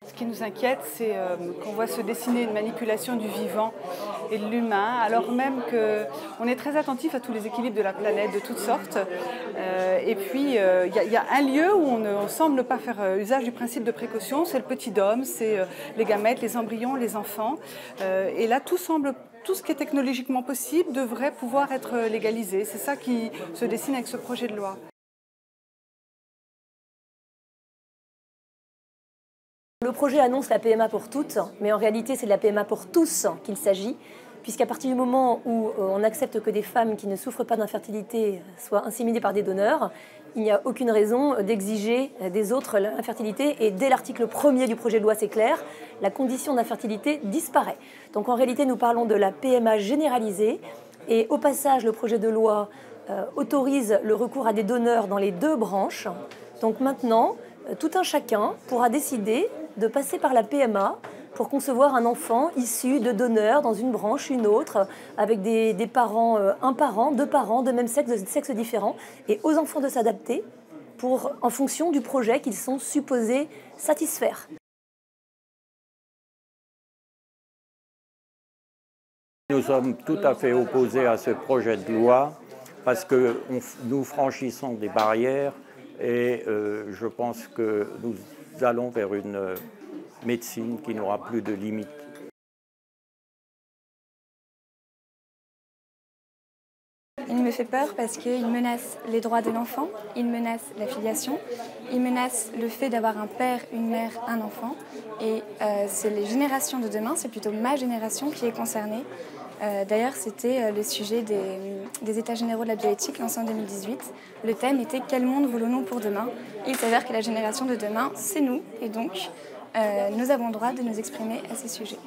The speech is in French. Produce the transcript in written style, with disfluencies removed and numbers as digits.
Ce qui nous inquiète, c'est qu'on voit se dessiner une manipulation du vivant et de l'humain, alors même qu'on est très attentif à tous les équilibres de la planète, de toutes sortes. Et puis, il y a un lieu où on semble ne pas faire usage du principe de précaution, c'est le petit homme, c'est les gamètes, les embryons, les enfants. Et là, tout ce qui est technologiquement possible devrait pouvoir être légalisé. C'est ça qui se dessine avec ce projet de loi. Le projet annonce la PMA pour toutes, mais en réalité c'est de la PMA pour tous qu'il s'agit, puisqu'à partir du moment où on accepte que des femmes qui ne souffrent pas d'infertilité soient inséminées par des donneurs, il n'y a aucune raison d'exiger des autres l'infertilité, et dès l'article 1er du projet de loi, c'est clair, la condition d'infertilité disparaît. Donc en réalité nous parlons de la PMA généralisée, et au passage le projet de loi autorise le recours à des donneurs dans les 2 branches. Donc maintenant, tout un chacun pourra décider de passer par la PMA pour concevoir un enfant issu de donneurs dans une branche, une autre, avec des parents, un parent, 2 parents de même sexe, de sexes différents, et aux enfants de s'adapter en fonction du projet qu'ils sont supposés satisfaire. Nous sommes tout à fait opposés à ce projet de loi parce que nous franchissons des barrières et je pense que nous allons vers une médecine qui n'aura plus de limites. Il me fait peur parce qu'il menace les droits de l'enfant, il menace la filiation, il menace le fait d'avoir un père, une mère, un enfant. Et c'est les générations de demain, c'est plutôt ma génération qui est concernée. D'ailleurs, c'était le sujet des États généraux de la bioéthique lancés en 2018. Le thème était « Quel monde voulons-nous pour demain ?» Il s'avère que la génération de demain, c'est nous, et donc nous avons le droit de nous exprimer à ces sujets.